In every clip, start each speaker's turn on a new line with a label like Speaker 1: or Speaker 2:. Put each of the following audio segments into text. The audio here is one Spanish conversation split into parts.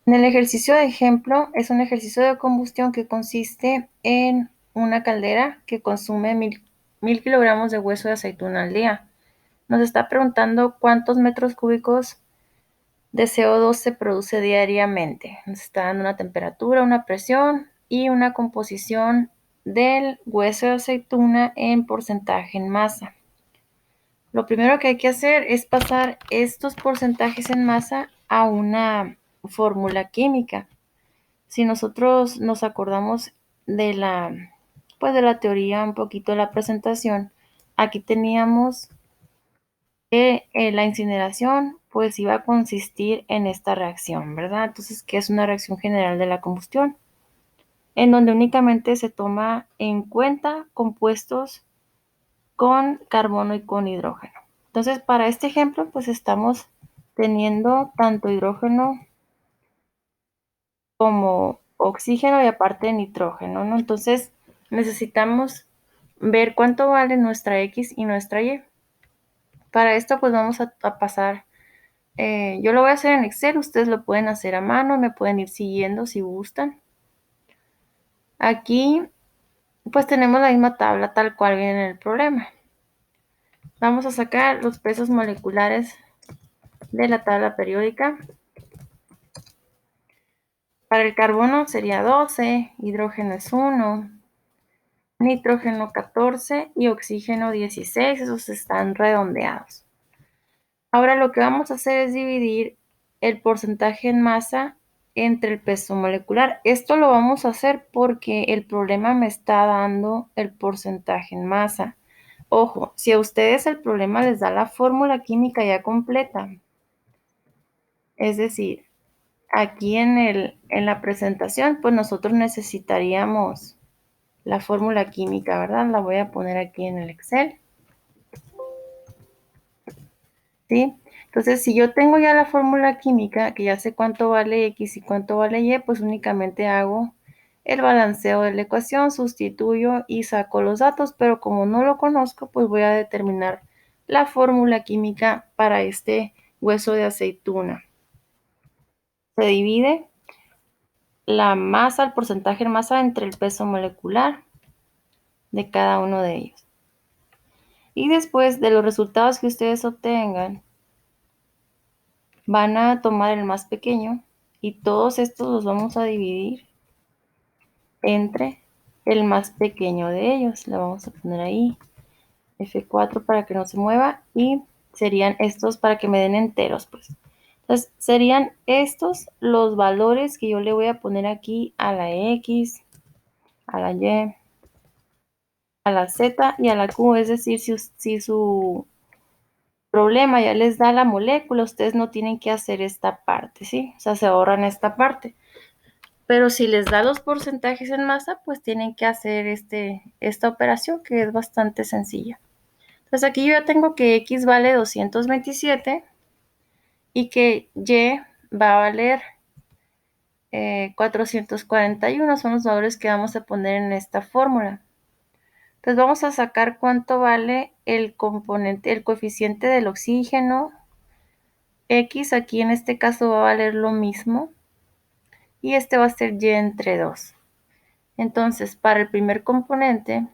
Speaker 1: En el ejercicio de ejemplo, es un ejercicio de combustión que consiste en una caldera que consume 1000 kilogramos de hueso de aceituna al día. Nos está preguntando cuántos metros cúbicos de CO2 se produce diariamente. Nos está dando una temperatura, una presión y una composición del hueso de aceituna en porcentaje en masa. Lo primero que hay que hacer es pasar estos porcentajes en masa a una fórmula química. Si nosotros nos acordamos de la teoría, un poquito de la presentación, aquí teníamos que la incineración pues iba a consistir en esta reacción, ¿verdad? Entonces, ¿qué es una reacción general de la combustión? En donde únicamente se toma en cuenta compuestos con carbono y con hidrógeno. Entonces, para este ejemplo, pues estamos teniendo tanto hidrógeno como oxígeno y aparte nitrógeno, ¿no? Entonces, necesitamos ver cuánto vale nuestra X y nuestra Y. Para esto, pues vamos a pasar, yo lo voy a hacer en Excel, ustedes lo pueden hacer a mano, me pueden ir siguiendo si gustan. Aquí, pues tenemos la misma tabla tal cual viene en el problema. Vamos a sacar los pesos moleculares de la tabla periódica. Para el carbono sería 12, hidrógeno es 1, nitrógeno 14 y oxígeno 16, esos están redondeados. Ahora lo que vamos a hacer es dividir el porcentaje en masa entre el peso molecular. Esto lo vamos a hacer porque el problema me está dando el porcentaje en masa. Ojo, si a ustedes el problema les da la fórmula química ya completa, es decir, aquí en la presentación, pues nosotros necesitaríamos la fórmula química, ¿verdad? La voy a poner aquí en el Excel, ¿sí? Entonces, si yo tengo ya la fórmula química, que ya sé cuánto vale X y cuánto vale Y, pues únicamente hago el balanceo de la ecuación, sustituyo y saco los datos, pero como no lo conozco, pues voy a determinar la fórmula química para este hueso de aceituna. Se divide la masa, el porcentaje en masa entre el peso molecular de cada uno de ellos. Y después de los resultados que ustedes obtengan, van a tomar el más pequeño y todos estos los vamos a dividir entre el más pequeño de ellos. Le vamos a poner ahí F4 para que no se mueva y serían estos para que me den enteros, pues. Entonces, serían estos los valores que yo le voy a poner aquí a la X, a la Y, a la Z y a la Q, es decir, si su problema ya les da la molécula, ustedes no tienen que hacer esta parte, ¿sí? O sea, se ahorran esta parte. Pero si les da los porcentajes en masa, pues tienen que hacer esta operación que es bastante sencilla. Entonces aquí yo ya tengo que X vale 227 y que Y va a valer 441, son los valores que vamos a poner en esta fórmula. Entonces vamos a sacar cuánto vale el componente, el coeficiente del oxígeno. X aquí en este caso va a valer lo mismo y este va a ser Y entre 2. Entonces, para el primer componente,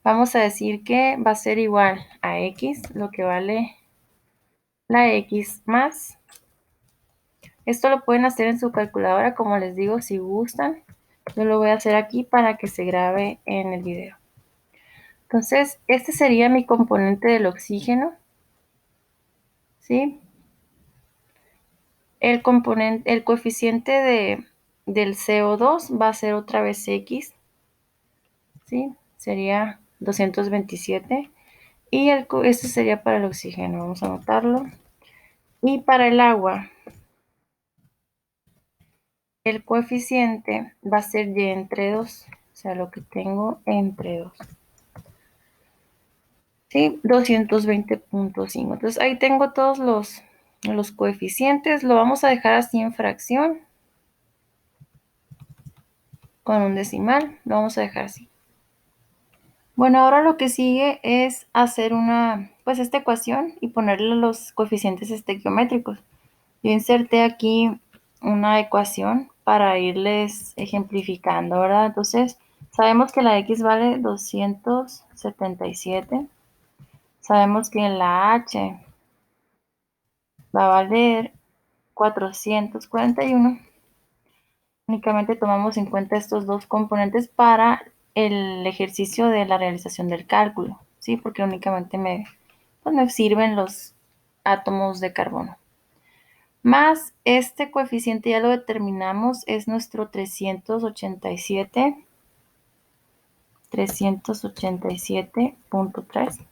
Speaker 1: vamos a decir que va a ser igual a X, lo que vale la X más. Esto lo pueden hacer en su calculadora, como les digo, si gustan. Yo lo voy a hacer aquí para que se grabe en el video. Entonces, este sería mi componente del oxígeno, ¿sí? El coeficiente del CO2 va a ser otra vez X, ¿sí? Sería 227. Y este sería para el oxígeno, vamos a anotarlo. Y para el agua, el coeficiente va a ser Y entre 2, o sea, lo que tengo entre 2. ¿Sí? 220.5. Entonces ahí tengo todos los coeficientes. Lo vamos a dejar así en fracción con un decimal. Lo vamos a dejar así. Bueno, ahora lo que sigue es hacer esta ecuación y ponerle los coeficientes estequiométricos. Yo inserté aquí una ecuación para irles ejemplificando, ¿verdad? Entonces, sabemos que la X vale 277. Sabemos que la H va a valer 441. Únicamente tomamos en cuenta estos dos componentes para el ejercicio de la realización del cálculo, ¿sí? Porque únicamente pues me sirven los átomos de carbono. Más este coeficiente ya lo determinamos, es nuestro 387.3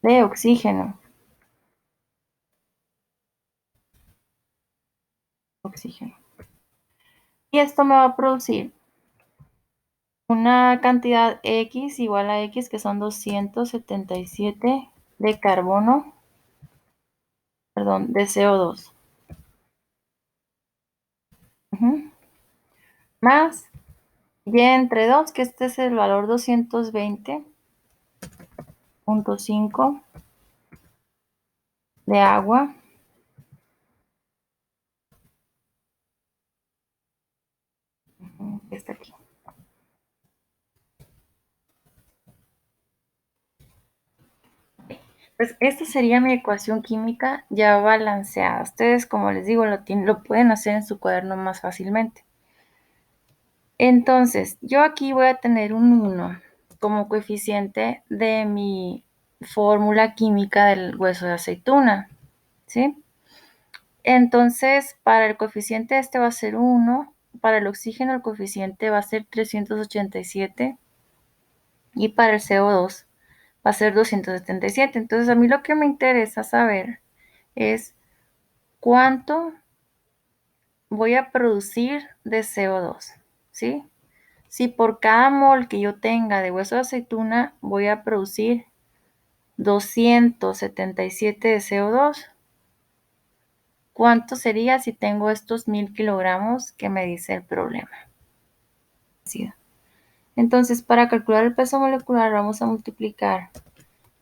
Speaker 1: de oxígeno. Y esto me va a producir una cantidad X igual a X, que son 277 de carbono, perdón, de CO2. Más Y entre 2, que este es el valor 220.5 de agua. Está aquí. Pues esta sería mi ecuación química ya balanceada. Ustedes, como les digo, lo pueden hacer en su cuaderno más fácilmente. Entonces, yo aquí voy a tener un 1 como coeficiente de mi fórmula química del hueso de aceituna, ¿sí? Entonces, para el coeficiente este va a ser 1, para el oxígeno el coeficiente va a ser 387 y para el CO2 va a ser 277. Entonces, a mí lo que me interesa saber es cuánto voy a producir de CO2, ¿sí? Si por cada mol que yo tenga de hueso de aceituna voy a producir 277 de CO2, ¿cuánto sería si tengo estos 1000 kilogramos que me dice el problema? Entonces, para calcular el peso molecular vamos a multiplicar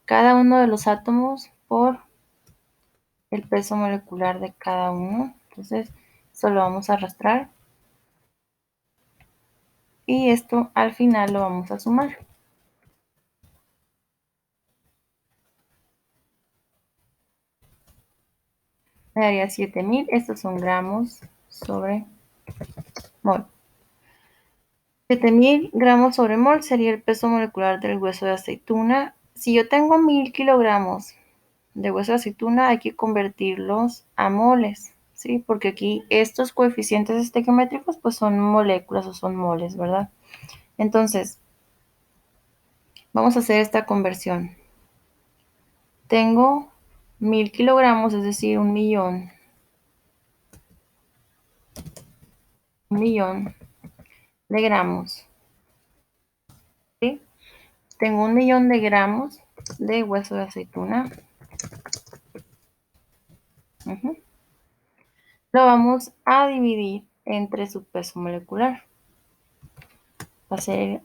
Speaker 1: cada uno de los átomos por el peso molecular de cada uno. Entonces, esto lo vamos a arrastrar y esto al final lo vamos a sumar. Me daría 7000. Estos son gramos sobre mol. 7000 gramos sobre mol sería el peso molecular del hueso de aceituna. Si yo tengo 1000 kilogramos de hueso de aceituna, hay que convertirlos a moles, ¿sí? Porque aquí estos coeficientes estequiométricos pues son moléculas o son moles, ¿verdad? Entonces, vamos a hacer esta conversión. Tengo 1000 kilogramos, es decir, un millón de gramos, ¿sí? Tengo 1.000.000 de gramos de hueso de aceituna. Lo vamos a dividir entre su peso molecular. Va a ser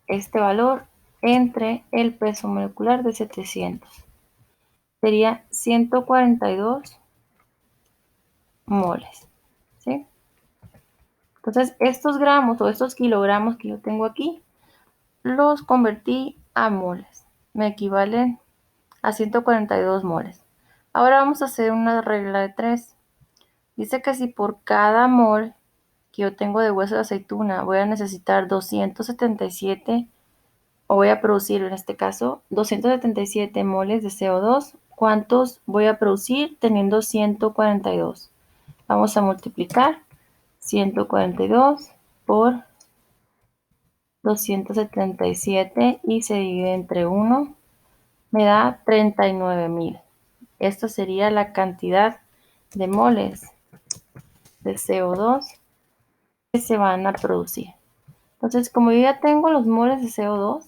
Speaker 1: este valor entre el peso molecular de 700. Sería 142 moles, ¿sí? Entonces, estos gramos o estos kilogramos que yo tengo aquí, los convertí a moles. Me equivalen a 142 moles. Ahora vamos a hacer una regla de 3. Dice que si por cada mol que yo tengo de hueso de aceituna voy a necesitar 277, o voy a producir en este caso 277 moles de CO2, ¿cuántos voy a producir teniendo 142? Vamos a multiplicar 142 por 277 y se divide entre 1, me da 39.000. Esta sería la cantidad de moles de CO2 que se van a producir. Entonces, como yo ya tengo los moles de CO2,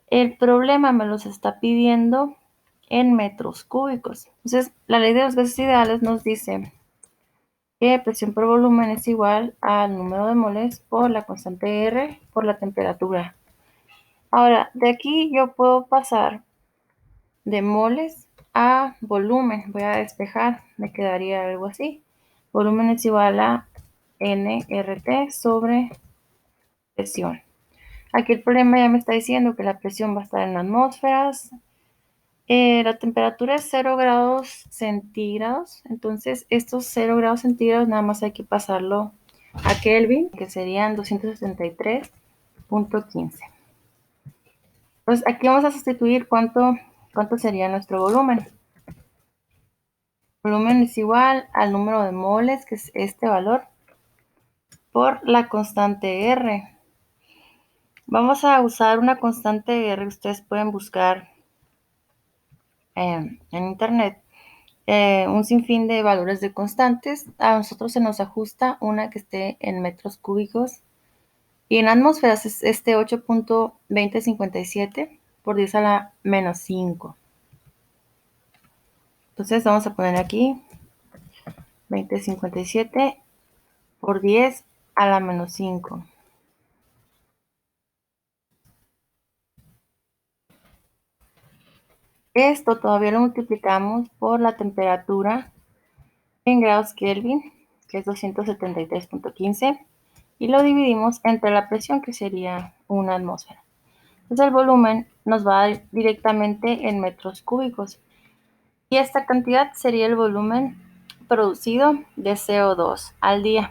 Speaker 1: el problema me los está pidiendo en metros cúbicos. Entonces, la ley de los gases ideales nos dice que presión por volumen es igual al número de moles por la constante R por la temperatura. Ahora, de aquí yo puedo pasar de moles a volumen. Voy a despejar, me quedaría algo así. Volumen es igual a nRT sobre presión. Aquí el problema ya me está diciendo que la presión va a estar en atmósferas. La temperatura es 0 grados centígrados. Entonces estos 0 grados centígrados nada más hay que pasarlo a Kelvin, que serían 273.15. Entonces aquí vamos a sustituir cuánto sería nuestro volumen. Volumen es igual al número de moles, que es este valor, por la constante R. Vamos a usar una constante R. Ustedes pueden buscar en internet un sinfín de valores de constantes. A nosotros se nos ajusta una que esté en metros cúbicos. Y en atmósferas es este 8.2057 por 10 a la menos 5. Entonces vamos a poner aquí 2057 por 10 a la menos 5. Esto todavía lo multiplicamos por la temperatura en grados Kelvin, que es 273.15, y lo dividimos entre la presión, que sería una atmósfera. Entonces el volumen nos va a dar directamente en metros cúbicos. Y esta cantidad sería el volumen producido de CO2 al día.